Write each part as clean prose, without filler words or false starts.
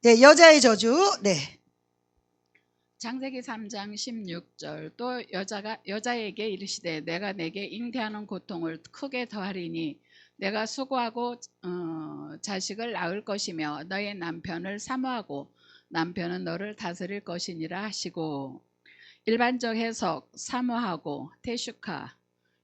네, 여자의 저주. 네. 창세기 3장 16절 또 여자에게 이르시되 내가 내게 잉태하는 고통을 크게 더하리니 내가 수고하고 자식을 낳을 것이며 너의 남편을 사모하고 남편은 너를 다스릴 것이니라 하시고, 일반적 해석 사모하고 테슈카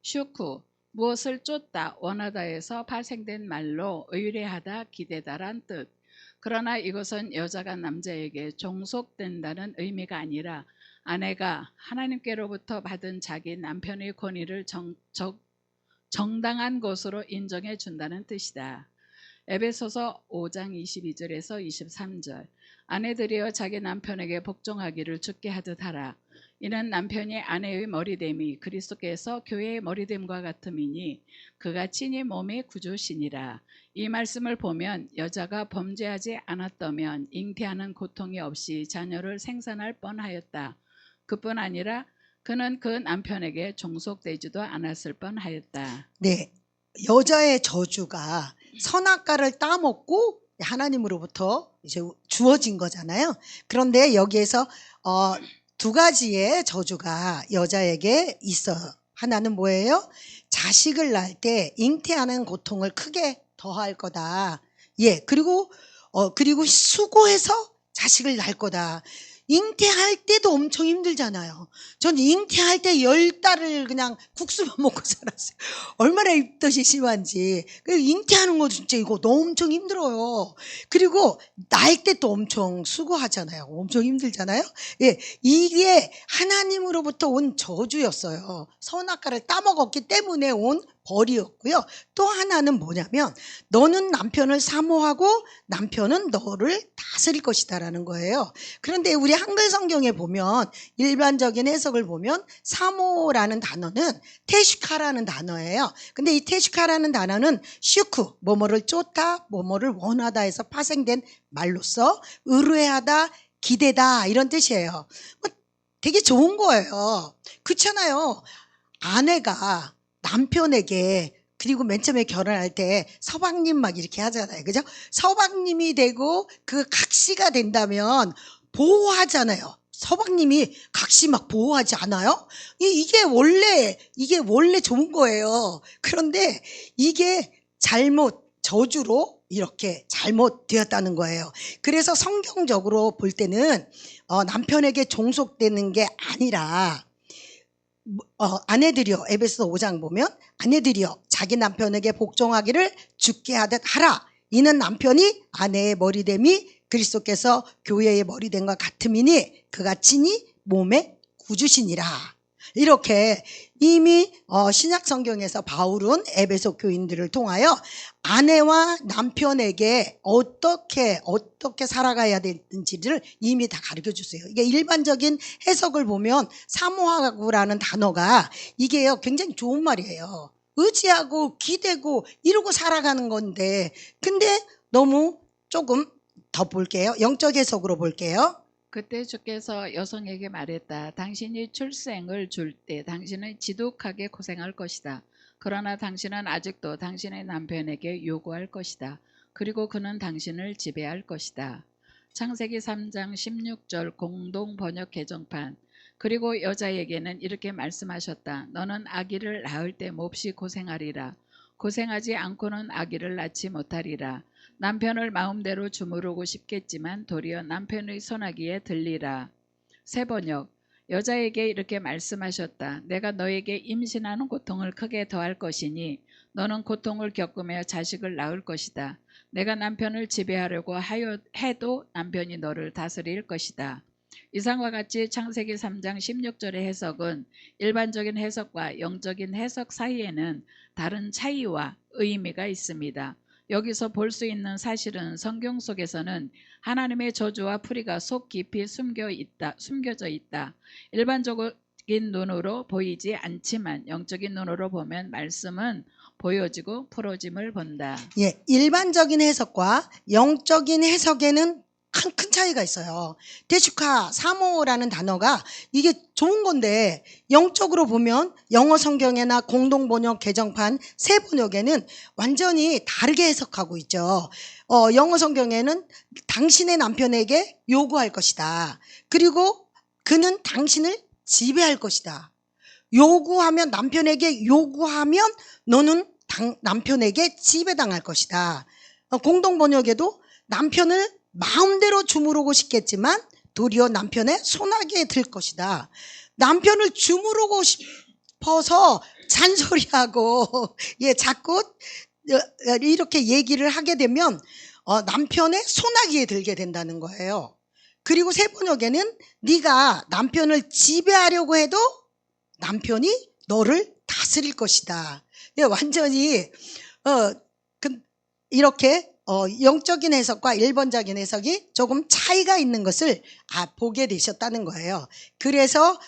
슈쿠 무엇을 쫓다 원하다에서 파생된 말로 의뢰하다 기대다란 뜻. 그러나 이것은 여자가 남자에게 종속된다는 의미가 아니라 아내가 하나님께로부터 받은 자기 남편의 권위를 정당한 것으로 인정해 준다는 뜻이다. 에베소서 5장 22절에서 23절 아내들이여 자기 남편에게 복종하기를 주께 하듯 하라. 이는 남편이 아내의 머리됨이 그리스도께서 교회의 머리됨과 같음이니 그가 친히 몸의 구주시니라. 이 말씀을 보면 여자가 범죄하지 않았다면 잉태하는 고통이 없이 자녀를 생산할 뻔하였다. 그뿐 아니라 그는 그 남편에게 종속되지도 않았을 뻔하였다. 네. 여자의 저주가 선악과를 따먹고 하나님으로부터 이제 주어진 거잖아요. 그런데 여기에서 두 가지의 저주가 여자에게 있어요. 하나는 뭐예요? 자식을 낳을 때 잉태하는 고통을 크게 더할 거다. 예, 그리고 수고해서 자식을 낳을 거다. 잉태할 때도 엄청 힘들잖아요. 전 잉태할 때 10달을 그냥 국수만 먹고 살았어요. 얼마나 입덧이 심한지. 잉태하는 거 진짜 이거 너무 엄청 힘들어요. 그리고 낳을 때 또 엄청 수고하잖아요. 엄청 힘들잖아요. 예, 이게 하나님으로부터 온 저주였어요. 선악과를 따먹었기 때문에 온 벌이었고요. 또 하나는 뭐냐면 너는 남편을 사모하고 남편은 너를 다스릴 것이다라는 거예요. 그런데 우리 한글 성경에 보면 일반적인 해석을 보면 사모라는 단어는 테슈카라는 단어예요. 근데 이 테슈카라는 단어는 슈쿠, 뭐뭐를 쫓다, 뭐뭐를 원하다 해서 파생된 말로써 의뢰하다, 기대다 이런 뜻이에요. 되게 좋은 거예요. 그렇잖아요. 아내가 남편에게 그리고 맨 처음에 결혼할 때 서방님 막 이렇게 하잖아요. 그죠? 서방님이 되고 그 각시가 된다면 보호하잖아요. 서방님이 각시 막 보호하지 않아요? 이게 원래 좋은 거예요. 그런데 이게 저주로 이렇게 잘못되었다는 거예요. 그래서 성경적으로 볼 때는 남편에게 종속되는 게 아니라 아내들이여, 에베소 5장 보면 아내들이여 자기 남편에게 복종하기를 주께 하듯 하라. 이는 남편이 아내의 머리됨이 그리스도께서 교회의 머리됨과 같음이니 그가 친히 몸의 구주시니라. 이렇게 이미 신약 성경에서 바울은 에베소 교인들을 통하여 아내와 남편에게 어떻게 살아가야 되는지를 이미 다 가르쳐 주세요. 이게 일반적인 해석을 보면 사모하고라는 단어가 이게요 굉장히 좋은 말이에요. 의지하고 기대고 이러고 살아가는 건데, 근데 너무 조금 더 볼게요. 영적 해석으로 볼게요. 그때 주께서 여성에게 말했다. 당신이 출생을 줄 때 당신은 지독하게 고생할 것이다. 그러나 당신은 아직도 당신의 남편에게 요구할 것이다. 그리고 그는 당신을 지배할 것이다. 창세기 3장 16절 공동 번역 개정판. 그리고 여자에게는 이렇게 말씀하셨다. 너는 아기를 낳을 때 몹시 고생하리라. 고생하지 않고는 아기를 낳지 못하리라. 남편을 마음대로 주무르고 싶겠지만 도리어 남편의 손아귀에 들리라. 새번역. 여자에게 이렇게 말씀하셨다. 내가 너에게 임신하는 고통을 크게 더할 것이니 너는 고통을 겪으며 자식을 낳을 것이다. 내가 남편을 지배하려고 해도 남편이 너를 다스릴 것이다. 이상과 같이 창세기 3장 16절의 해석은 일반적인 해석과 영적인 해석 사이에는 다른 차이와 의미가 있습니다. 여기서 볼 수 있는 사실은 성경 속에서는 하나님의 저주와 풀이가 속 깊이 숨겨져 있다. 일반적인 눈으로 보이지 않지만 영적인 눈으로 보면 말씀은 보여지고 풀어짐을 본다. 예, 일반적인 해석과 영적인 해석에는 큰 차이가 있어요. 대축하 사모라는 단어가 이게 좋은 건데 영적으로 보면 영어 성경이나 공동 번역 개정판 새 번역에는 완전히 다르게 해석하고 있죠. 영어 성경에는 당신의 남편에게 요구할 것이다. 그리고 그는 당신을 지배할 것이다. 요구하면 남편에게 요구하면 너는 남편에게 지배당할 것이다. 공동 번역에도 남편을 마음대로 주무르고 싶겠지만 도리어 남편의 손아귀에 들 것이다. 남편을 주무르고 싶어서 잔소리하고 자꾸 이렇게 얘기를 하게 되면 남편의 손아귀에 들게 된다는 거예요. 그리고 새 번역에는 네가 남편을 지배하려고 해도 남편이 너를 다스릴 것이다. 완전히 이렇게 영적인 해석과 일본적인 해석이 조금 차이가 있는 것을 보게 되셨다는 거예요. 그래서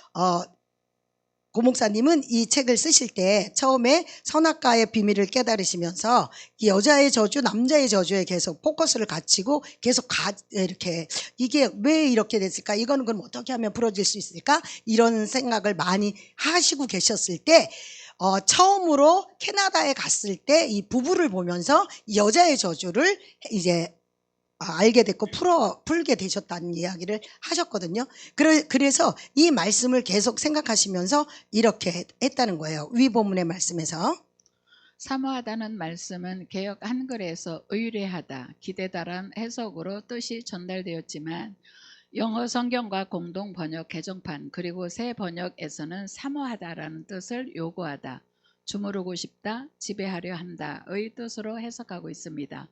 고 목사님은 이 책을 쓰실 때 처음에 선악과의 비밀을 깨달으시면서 이 여자의 저주, 남자의 저주에 계속 포커스를 갖추고 계속 이렇게 이게 왜 이렇게 됐을까? 이거는 그럼 어떻게 하면 풀어질 수 있을까? 이런 생각을 많이 하시고 계셨을 때 처음으로 캐나다에 갔을 때 이 부부를 보면서 이 여자의 저주를 이제 알게 됐고 풀게 되셨다는 이야기를 하셨거든요. 그래서 이 말씀을 계속 생각하시면서 이렇게 했다는 거예요. 위 본문의 말씀에서. 사모하다는 말씀은 개역 한글에서 의뢰하다, 기대다란 해석으로 뜻이 전달되었지만 영어 성경과 공동 번역 개정판 그리고 새 번역에서는 사모하다라는 뜻을 요구하다, 주무르고 싶다, 지배하려 한다의 뜻으로 해석하고 있습니다.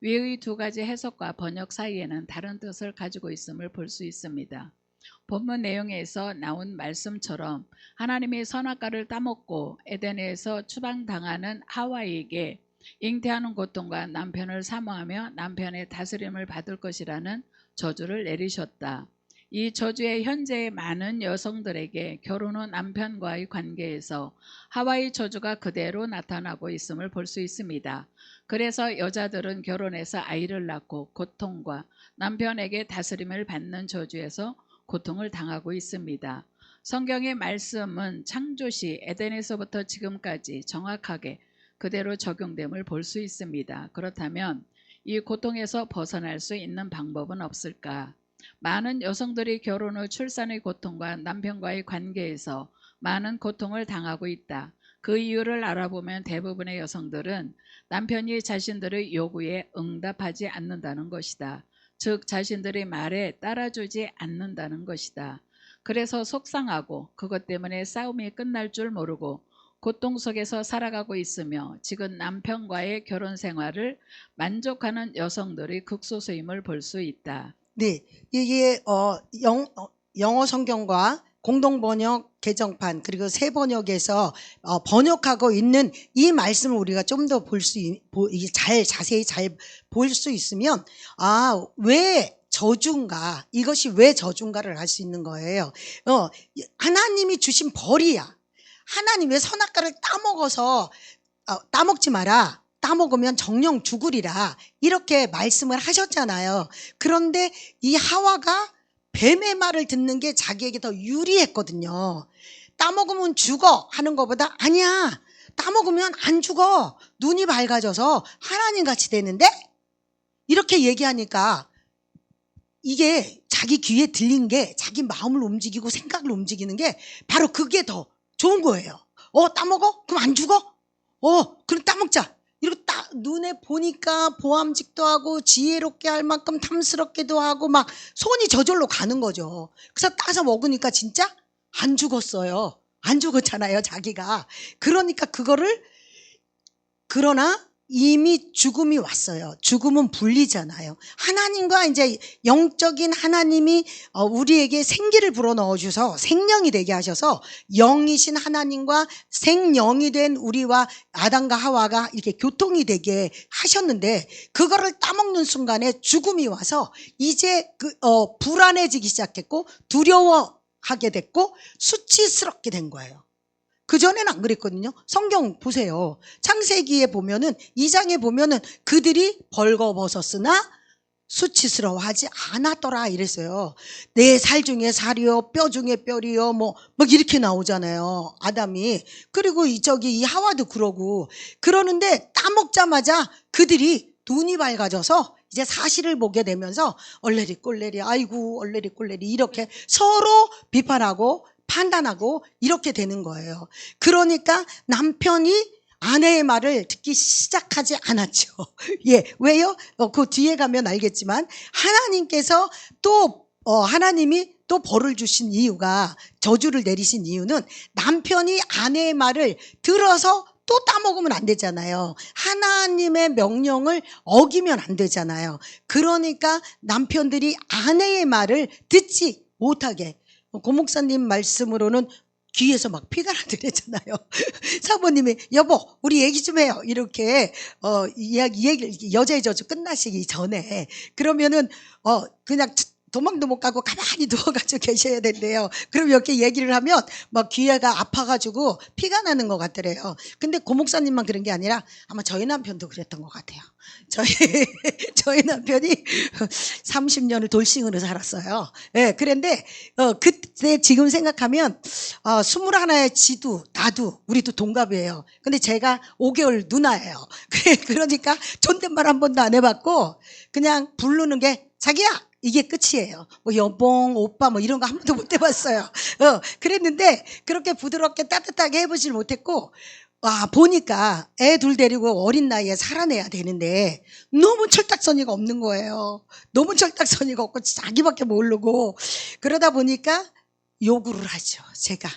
위의 두 가지 해석과 번역 사이에는 다른 뜻을 가지고 있음을 볼 수 있습니다. 본문 내용에서 나온 말씀처럼 하나님이 선악과를 따먹고 에덴에서 추방당하는 하와에게 잉태하는 고통과 남편을 사모하며 남편의 다스림을 받을 것이라는 저주를 내리셨다. 이 저주의 현재의 많은 여성들에게 결혼 후 남편과의 관계에서 하와의 저주가 그대로 나타나고 있음을 볼 수 있습니다. 그래서 여자들은 결혼해서 아이를 낳고 고통과 남편에게 다스림을 받는 저주에서 고통을 당하고 있습니다. 성경의 말씀은 창조시 에덴에서부터 지금까지 정확하게 그대로 적용됨을 볼 수 있습니다. 그렇다면 이 고통에서 벗어날 수 있는 방법은 없을까? 많은 여성들이 결혼 후 출산의 고통과 남편과의 관계에서 많은 고통을 당하고 있다. 그 이유를 알아보면 대부분의 여성들은 남편이 자신들의 요구에 응답하지 않는다는 것이다. 즉 자신들의 말에 따라주지 않는다는 것이다. 그래서 속상하고 그것 때문에 싸움이 끝날 줄 모르고 고통 속에서 살아가고 있으며 지금 남편과의 결혼 생활을 만족하는 여성들의 극소수임을 볼 수 있다. 네, 이게 영어 성경과 공동 번역 개정판 그리고 새 번역에서 번역하고 있는 이 말씀을 우리가 좀 더 자세히 잘 볼 수 있으면 왜 저주인가, 이것이 왜 저주인가를 알 수 있는 거예요. 하나님이 주신 벌이야. 하나님 왜 선악과를 따먹지 마라. 따먹으면 정령 죽으리라. 이렇게 말씀을 하셨잖아요. 그런데 이 하와가 뱀의 말을 듣는 게 자기에게 더 유리했거든요. 따먹으면 죽어 하는 것보다 아니야. 따먹으면 안 죽어. 눈이 밝아져서 하나님같이 되는데? 이렇게 얘기하니까 이게 자기 귀에 들린 게 자기 마음을 움직이고 생각을 움직이는 게 바로 그게 더 좋은 거예요. 따먹어? 그럼 안 죽어? 그럼 따먹자. 이러고 딱 눈에 보니까 보암직도 하고 지혜롭게 할 만큼 탐스럽게도 하고 막 손이 저절로 가는 거죠. 그래서 따서 먹으니까 진짜 안 죽었어요. 안 죽었잖아요, 자기가. 그러니까 그러나 이미 죽음이 왔어요. 죽음은 분리잖아요. 하나님과 이제 영적인 하나님이 우리에게 생기를 불어넣어 주셔서 생명이 되게 하셔서 영이신 하나님과 생영이 된 우리와 아담과 하와가 이렇게 교통이 되게 하셨는데 그거를 따먹는 순간에 죽음이 와서 이제 불안해지기 시작했고 두려워하게 됐고 수치스럽게 된 거예요. 그전에는 안 그랬거든요. 성경 보세요. 창세기에 보면은 2장에 보면은 그들이 벌거벗었으나 수치스러워하지 않았더라 이랬어요. 내 살 중에 살이요, 뼈 중에 뼈리요, 뭐 이렇게 나오잖아요. 아담이. 그리고 이 하와도 그러고 그러는데 따먹자마자 그들이 눈이 밝아져서 이제 사실을 보게 되면서 얼레리 꼴레리 아이고 얼레리 꼴레리 이렇게 서로 비판하고 판단하고 이렇게 되는 거예요. 그러니까 남편이 아내의 말을 듣기 시작하지 않았죠. 예, 왜요? 그 뒤에 가면 알겠지만 하나님께서 또 하나님이 또 벌을 주신 이유가 저주를 내리신 이유는 남편이 아내의 말을 들어서 또 따먹으면 안 되잖아요. 하나님의 명령을 어기면 안 되잖아요. 그러니까 남편들이 아내의 말을 듣지 못하게 고 목사님 말씀으로는 귀에서 막 피가 나더랬잖아요. 사모님이 여보 우리 얘기 좀 해요. 이렇게 얘기 여자의 저주 끝나시기 전에 그러면은 그냥 도망도 못 가고 가만히 누워가지고 계셔야 된대요. 그럼 이렇게 얘기를 하면 막 귀가 아파가지고 피가 나는 것 같더래요. 근데 고 목사님만 그런 게 아니라 아마 저희 남편도 그랬던 것 같아요. 저희 남편이 30년을 돌싱으로 살았어요. 예, 그런데 그때 지금 생각하면 21의 지도 나도 우리도 동갑이에요. 근데 제가 5개월 누나예요. 그러니까 존댓말 한 번도 안 해봤고 그냥 부르는 게 자기야 이게 끝이에요. 뭐 여봉, 오빠 뭐 이런 거 한 번도 못 해봤어요. 그랬는데 그렇게 부드럽게 따뜻하게 해보질 못했고 보니까 애 둘 데리고 어린 나이에 살아내야 되는데 너무 철딱서니가 없는 거예요. 너무 철딱서니가 없고 자기밖에 모르고 그러다 보니까 요구를 하죠. 제가.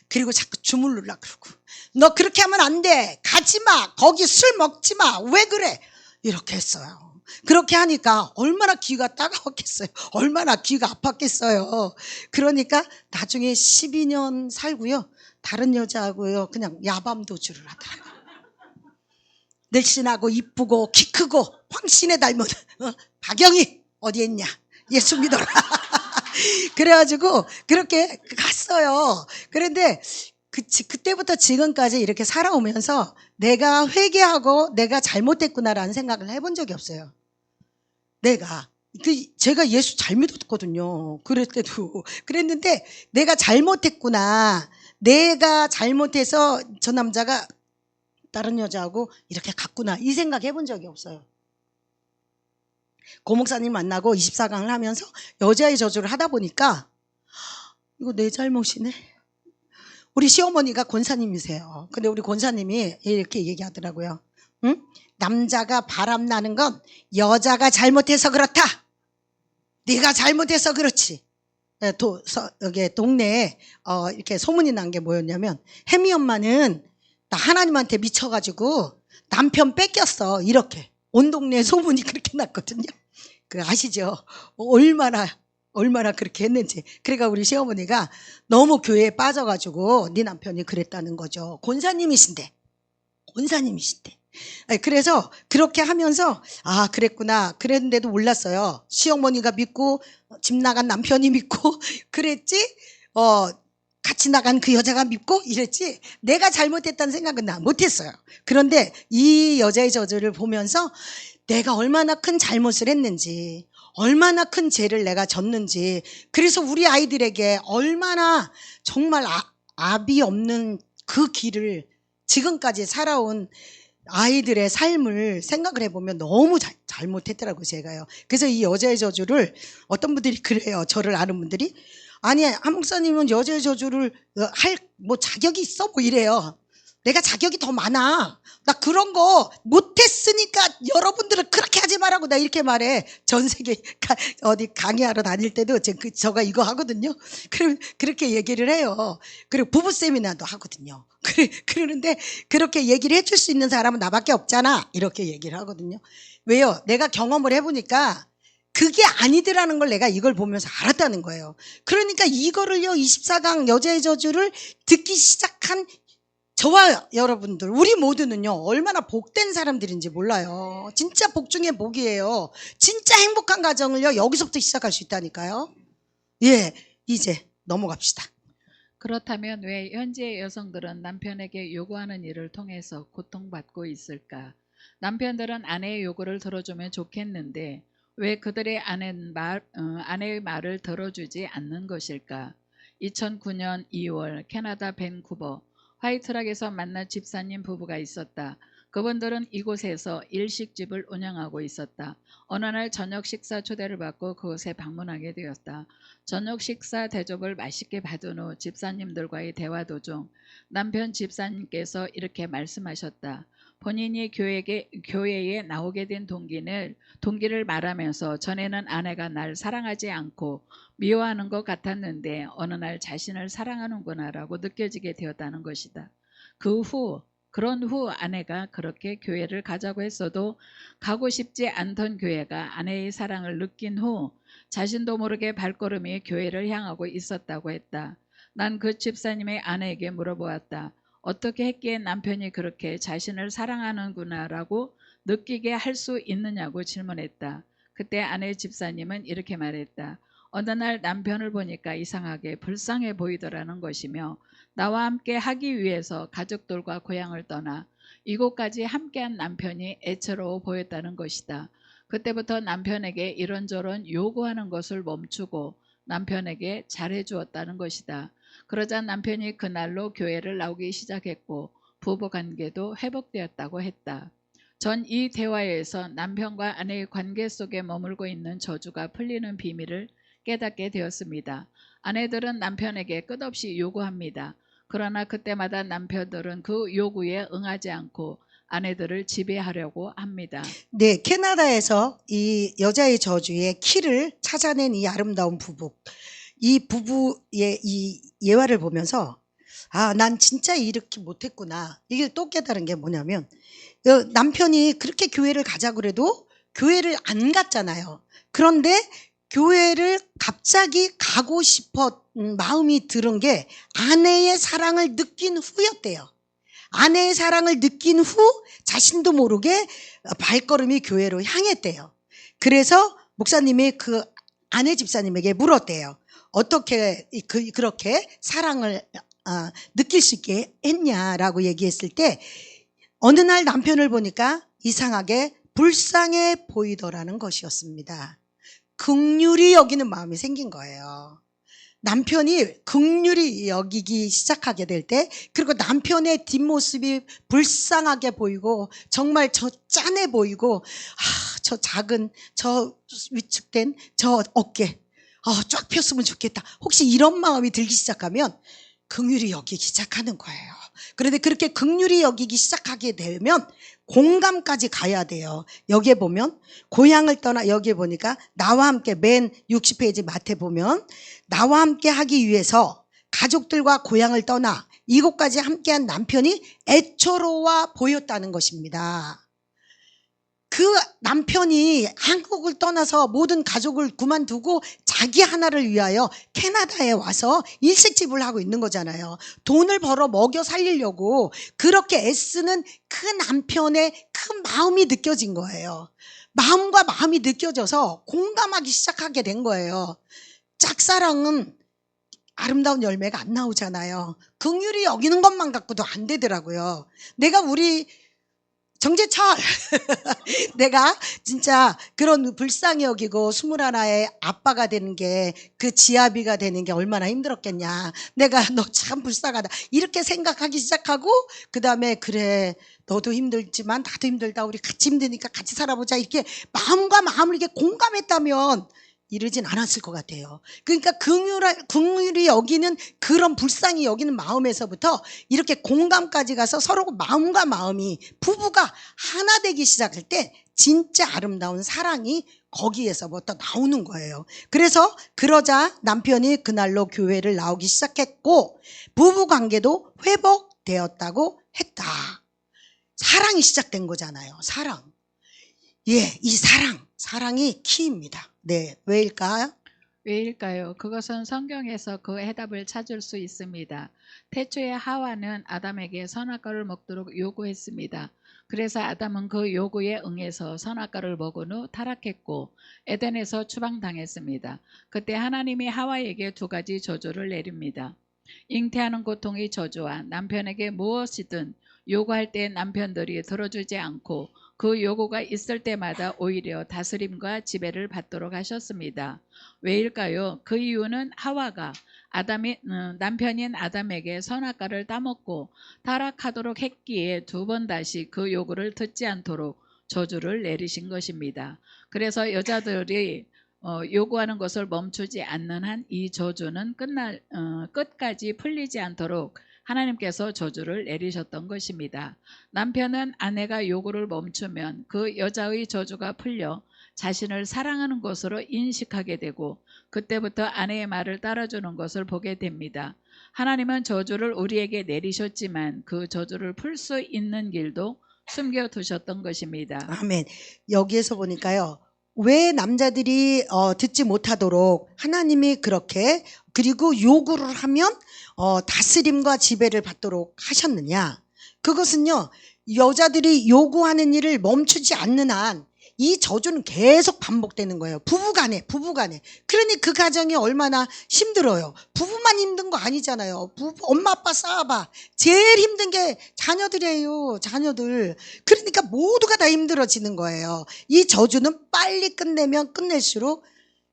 그리고 자꾸 주물르려 그러고 너 그렇게 하면 안 돼. 가지 마. 거기 술 먹지 마. 왜 그래? 이렇게 했어요. 그렇게 하니까 얼마나 귀가 따가웠겠어요. 얼마나 귀가 아팠겠어요. 그러니까 나중에 12년 살고요. 다른 여자하고요. 그냥 야밤 도주를 하더라고요. 날씬하고 이쁘고 키 크고 황신에 닮은 박영희 어디에 있냐. 예수 믿어라. 그래가지고 그렇게 갔어요. 그런데 그때부터 지금까지 이렇게 살아오면서 내가 회개하고 내가 잘못했구나라는 생각을 해본 적이 없어요. 제가 예수 잘 믿었거든요. 그랬는데 내가 잘못했구나. 내가 잘못해서 저 남자가 다른 여자하고 이렇게 갔구나. 이 생각 해본 적이 없어요. 고 목사님 만나고 24강을 하면서 여자의 저주를 하다 보니까 이거 내 잘못이네. 우리 시어머니가 권사님이세요. 근데 우리 권사님이 이렇게 얘기하더라고요. 응? 남자가 바람나는 건 여자가 잘못해서 그렇다. 네가 잘못해서 그렇지. 여기 동네에 이렇게 소문이 난 게 뭐였냐면 혜미 엄마는 나 하나님한테 미쳐가지고 남편 뺏겼어. 이렇게 온 동네에 소문이 그렇게 났거든요. 그 아시죠? 얼마나 그렇게 했는지. 그러니까 우리 시어머니가 너무 교회에 빠져가지고 네 남편이 그랬다는 거죠. 권사님이신데. 그래서 그렇게 하면서 그랬구나. 그랬는데도 몰랐어요. 시어머니가 믿고 집 나간 남편이 믿고 그랬지. 같이 나간 그 여자가 믿고 이랬지. 내가 잘못했다는 생각은 나 못했어요. 그런데 이 여자의 저주를 보면서 내가 얼마나 큰 잘못을 했는지, 얼마나 큰 죄를 내가 졌는지, 그래서 우리 아이들에게 얼마나 정말 압이 없는 그 길을 지금까지 살아온 아이들의 삶을 생각을 해보면 너무 잘못했더라고요, 제가요. 그래서 이 여자의 저주를 어떤 분들이 그래요. 저를 아는 분들이. 아니, 한 목사님은 여자의 저주를 할 자격이 있어? 뭐 이래요. 내가 자격이 더 많아. 나 그런 거 못했으니까 여러분들은 그렇게 하지 말라고 나 이렇게 말해. 전 세계 어디 강의하러 다닐 때도 저가 이거 하거든요. 그렇게 얘기를 해요. 그리고 부부 세미나도 하거든요. 그러는데 그렇게 얘기를 해줄 수 있는 사람은 나밖에 없잖아. 이렇게 얘기를 하거든요. 왜요? 내가 경험을 해보니까 그게 아니더라는 걸 내가 이걸 보면서 알았다는 거예요. 그러니까 이거를요, 24강 여자의 저주를 듣기 시작한 저와 여러분들, 우리 모두는요, 얼마나 복된 사람들인지 몰라요. 진짜 복 중에 복이에요. 진짜 행복한 가정을요, 여기서부터 시작할 수 있다니까요. 예, 이제 넘어갑시다. 그렇다면 왜 현재의 여성들은 남편에게 요구하는 일을 통해서 고통받고 있을까? 남편들은 아내의 요구를 들어주면 좋겠는데 왜 그들의 아내의 말을 들어주지 않는 것일까? 2009년 2월 캐나다 밴쿠버 화이트락에서 만난 집사님 부부가 있었다. 그분들은 이곳에서 일식집을 운영하고 있었다. 어느 날 저녁 식사 초대를 받고 그곳에 방문하게 되었다. 저녁 식사 대접을 맛있게 받은 후 집사님들과의 대화 도중 남편 집사님께서 이렇게 말씀하셨다. 본인이 교회에 나오게 된 동기를 말하면서 전에는 아내가 날 사랑하지 않고 미워하는 것 같았는데 어느 날 자신을 사랑하는구나라고 느껴지게 되었다는 것이다. 그런 후 아내가 그렇게 교회를 가자고 했어도 가고 싶지 않던 교회가 아내의 사랑을 느낀 후 자신도 모르게 발걸음이 교회를 향하고 있었다고 했다. 난 그 집사님의 아내에게 물어보았다. 어떻게 했기에 남편이 그렇게 자신을 사랑하는구나라고 느끼게 할 수 있느냐고 질문했다. 그때 아내 집사님은 이렇게 말했다. 어느 날 남편을 보니까 이상하게 불쌍해 보이더라는 것이며 나와 함께 하기 위해서 가족들과 고향을 떠나 이곳까지 함께한 남편이 애처로워 보였다는 것이다. 그때부터 남편에게 이런저런 요구하는 것을 멈추고 남편에게 잘해주었다는 것이다. 그러자 남편이 그날로 교회를 나오기 시작했고 부부 관계도 회복되었다고 했다. 전 이 대화에서 남편과 아내의 관계 속에 머물고 있는 저주가 풀리는 비밀을 깨닫게 되었습니다. 아내들은 남편에게 끝없이 요구합니다. 그러나 그때마다 남편들은 그 요구에 응하지 않고 아내들을 지배하려고 합니다. 네, 캐나다에서 이 여자의 저주의 키를 찾아낸 이 아름다운 부부. 이 부부의 이 예화를 보면서 난 진짜 이렇게 못했구나. 이게 또 깨달은 게 뭐냐면 남편이 그렇게 교회를 가자고 그래도 교회를 안 갔잖아요. 그런데 교회를 갑자기 가고 싶어 마음이 들은 게 아내의 사랑을 느낀 후였대요. 아내의 사랑을 느낀 후 자신도 모르게 발걸음이 교회로 향했대요. 그래서 목사님이 그 아내 집사님에게 물었대요. 어떻게 그렇게 사랑을 느낄 수 있게 했냐라고 얘기했을 때 어느 날 남편을 보니까 이상하게 불쌍해 보이더라는 것이었습니다. 긍휼히 여기는 마음이 생긴 거예요. 남편이 긍휼히 여기기 시작하게 될 때, 그리고 남편의 뒷모습이 불쌍하게 보이고 정말 저 짠해 보이고 저 작은 저 위축된 저 어깨 쫙 폈으면 좋겠다. 혹시 이런 마음이 들기 시작하면 긍휼히 여기기 시작하는 거예요. 그런데 그렇게 긍휼히 여기기 시작하게 되면 공감까지 가야 돼요. 여기에 보면 고향을 떠나, 여기에 보니까 나와 함께 맨 60페이지 마태 보면 나와 함께 하기 위해서 가족들과 고향을 떠나 이곳까지 함께한 남편이 애처로워 보였다는 것입니다. 그 남편이 한국을 떠나서 모든 가족을 그만두고 자기 하나를 위하여 캐나다에 와서 일식집을 하고 있는 거잖아요. 돈을 벌어 먹여 살리려고 그렇게 애쓰는 그 남편의 그 마음이 느껴진 거예요. 마음과 마음이 느껴져서 공감하기 시작하게 된 거예요. 짝사랑은 아름다운 열매가 안 나오잖아요. 긍휼히 여기는 것만 갖고도 안 되더라고요. 내가 우리 정재철 내가 진짜 그런 불쌍히 여기고 21의 아빠가 되는 게, 그 지아비가 되는 게 얼마나 힘들었겠냐. 내가 너 참 불쌍하다 이렇게 생각하기 시작하고, 그 다음에 그래 너도 힘들지만 나도 힘들다, 우리 같이 힘드니까 같이 살아보자, 이렇게 마음과 마음을 이렇게 공감했다면 이러진 않았을 것 같아요. 그러니까 긍휼히 여기는 그런 불쌍히 여기는 마음에서부터 이렇게 공감까지 가서 서로 마음과 마음이 부부가 하나 되기 시작할 때 진짜 아름다운 사랑이 거기에서부터 나오는 거예요. 그래서 그러자 남편이 그날로 교회를 나오기 시작했고 부부 관계도 회복되었다고 했다. 사랑이 시작된 거잖아요. 사랑. 이 사랑이 키입니다. 네, 왜일까요? 왜일까요? 그것은 성경에서 그 해답을 찾을 수 있습니다. 태초에 하와는 아담에게 선악과를 먹도록 요구했습니다. 그래서 아담은 그 요구에 응해서 선악과를 먹은 후 타락했고 에덴에서 추방당했습니다. 그때 하나님이 하와에게 두 가지 저주를 내립니다. 잉태하는 고통의 저주와 남편에게 무엇이든 요구할 때 남편들이 들어주지 않고 그 요구가 있을 때마다 오히려 다스림과 지배를 받도록 하셨습니다. 왜일까요? 그 이유는 하와가 남편인 아담에게 선악과를 따먹고 타락하도록 했기에 두 번 다시 그 요구를 듣지 않도록 저주를 내리신 것입니다. 그래서 여자들이 요구하는 것을 멈추지 않는 한 이 저주는 끝까지 풀리지 않도록 하나님께서 저주를 내리셨던 것입니다. 남편은 아내가 요구를 멈추면 그 여자의 저주가 풀려 자신을 사랑하는 것으로 인식하게 되고 그때부터 아내의 말을 따라주는 것을 보게 됩니다. 하나님은 저주를 우리에게 내리셨지만 그 저주를 풀 수 있는 길도 숨겨두셨던 것입니다. 아멘. 여기에서 보니까요. 왜 남자들이 듣지 못하도록 하나님이 그렇게 그리고 요구를 하면 다스림과 지배를 받도록 하셨느냐. 그것은요. 여자들이 요구하는 일을 멈추지 않는 한 이 저주는 계속 반복되는 거예요. 부부간에. 그러니 그 가정이 얼마나 힘들어요. 부부만 힘든 거 아니잖아요. 엄마 아빠 쌓아봐. 제일 힘든 게 자녀들이에요. 자녀들. 그러니까 모두가 다 힘들어지는 거예요. 이 저주는 빨리 끝내면 끝낼수록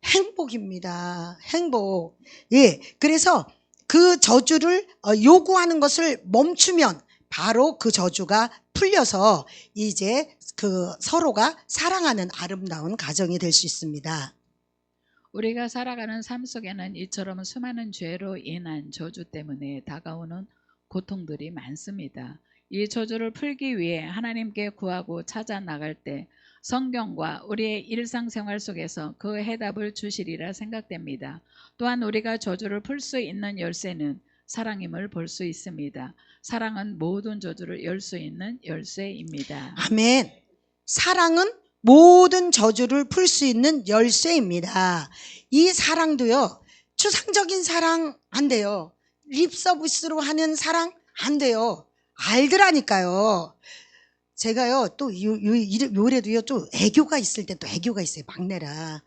행복입니다. 행복. 예. 그래서 그 저주를 요구하는 것을 멈추면 바로 그 저주가 풀려서 이제 그 서로가 사랑하는 아름다운 가정이 될 수 있습니다. 우리가 살아가는 삶 속에는 이처럼 수많은 죄로 인한 저주 때문에 다가오는 고통들이 많습니다. 이 저주를 풀기 위해 하나님께 구하고 찾아 나갈 때 성경과 우리의 일상생활 속에서 그 해답을 주시리라 생각됩니다. 또한 우리가 저주를 풀 수 있는 열쇠는 사랑임을 볼 수 있습니다. 사랑은 모든 저주를 열 수 있는 열쇠입니다. 아멘. 사랑은 모든 저주를 풀 수 있는 열쇠입니다. 이 사랑도요. 추상적인 사랑 안 돼요. 립서비스로 하는 사랑 안 돼요. 알더라니까요. 제가요 또 요래도요 또 애교가 있을 때 또 애교가 있어요. 막내라.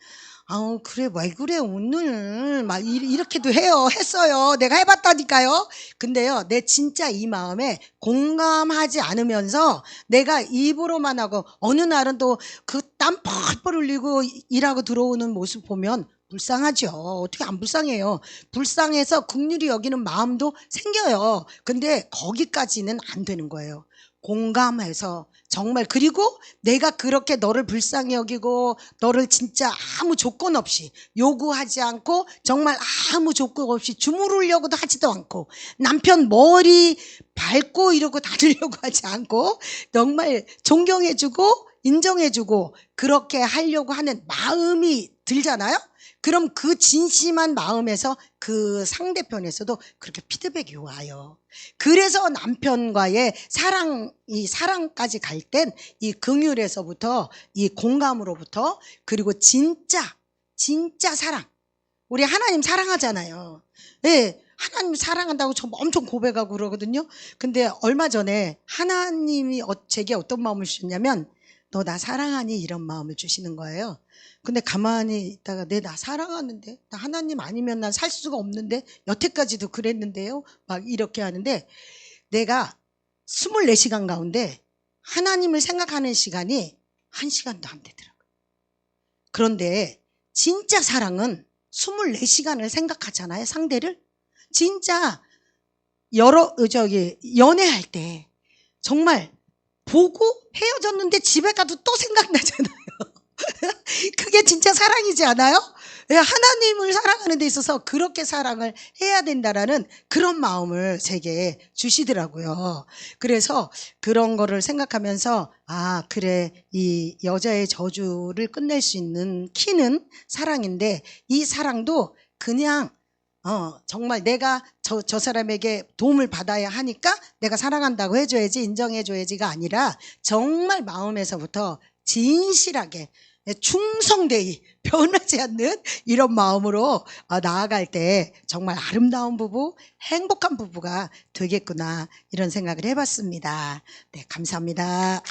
아우 그래 왜 그래 오늘 막 이렇게도 했어요. 내가 해봤다니까요. 근데요 내 진짜 이 마음에 공감하지 않으면서 내가 입으로만 하고 어느 날은 또 그 땀 펄펄 흘리고 일하고 들어오는 모습 보면 불쌍하죠. 어떻게 안 불쌍해요. 불쌍해서 긍휼히 여기는 마음도 생겨요. 근데 거기까지는 안 되는 거예요. 공감해서 정말 그리고 내가 그렇게 너를 불쌍히 여기고 너를 진짜 아무 조건 없이 요구하지 않고 정말 아무 조건 없이 주무르려고도 하지도 않고 남편 머리 밟고 이러고 다니려고 하지 않고 정말 존경해주고 인정해주고 그렇게 하려고 하는 마음이 들잖아요. 그럼 그 진심한 마음에서 그 상대편에서도 그렇게 피드백이 와요. 그래서 남편과의 이 사랑까지 갈 땐 이 긍휼에서부터 이 공감으로부터 그리고 진짜 사랑. 우리 하나님 사랑하잖아요. 네, 하나님 사랑한다고 저 엄청 고백하고 그러거든요. 근데 얼마 전에 하나님이 제게 어떤 마음을 주셨냐면 너 나 사랑하니 이런 마음을 주시는 거예요. 근데 가만히 있다가 나 사랑하는데 나 하나님 아니면 난 살 수가 없는데 여태까지도 그랬는데요. 막 이렇게 하는데 내가 24시간 가운데 하나님을 생각하는 시간이 1시간도 안 되더라고요. 그런데 진짜 사랑은 24시간을 생각하잖아요. 상대를. 진짜 연애할 때 정말 보고 헤어졌는데 집에 가도 또 생각나잖아요. 그게 진짜 사랑이지 않아요? 하나님을 사랑하는 데 있어서 그렇게 사랑을 해야 된다라는 그런 마음을 제게 주시더라고요. 그래서 그런 거를 생각하면서 아 그래 이 여자의 저주를 끝낼 수 있는 키는 사랑인데 이 사랑도 그냥 정말 내가 저 사람에게 도움을 받아야 하니까 내가 사랑한다고 해줘야지 인정해줘야지가 아니라 정말 마음에서부터 진실하게 충성되이 변하지 않는 이런 마음으로 나아갈 때 정말 아름다운 부부, 행복한 부부가 되겠구나 이런 생각을 해봤습니다. 네, 감사합니다.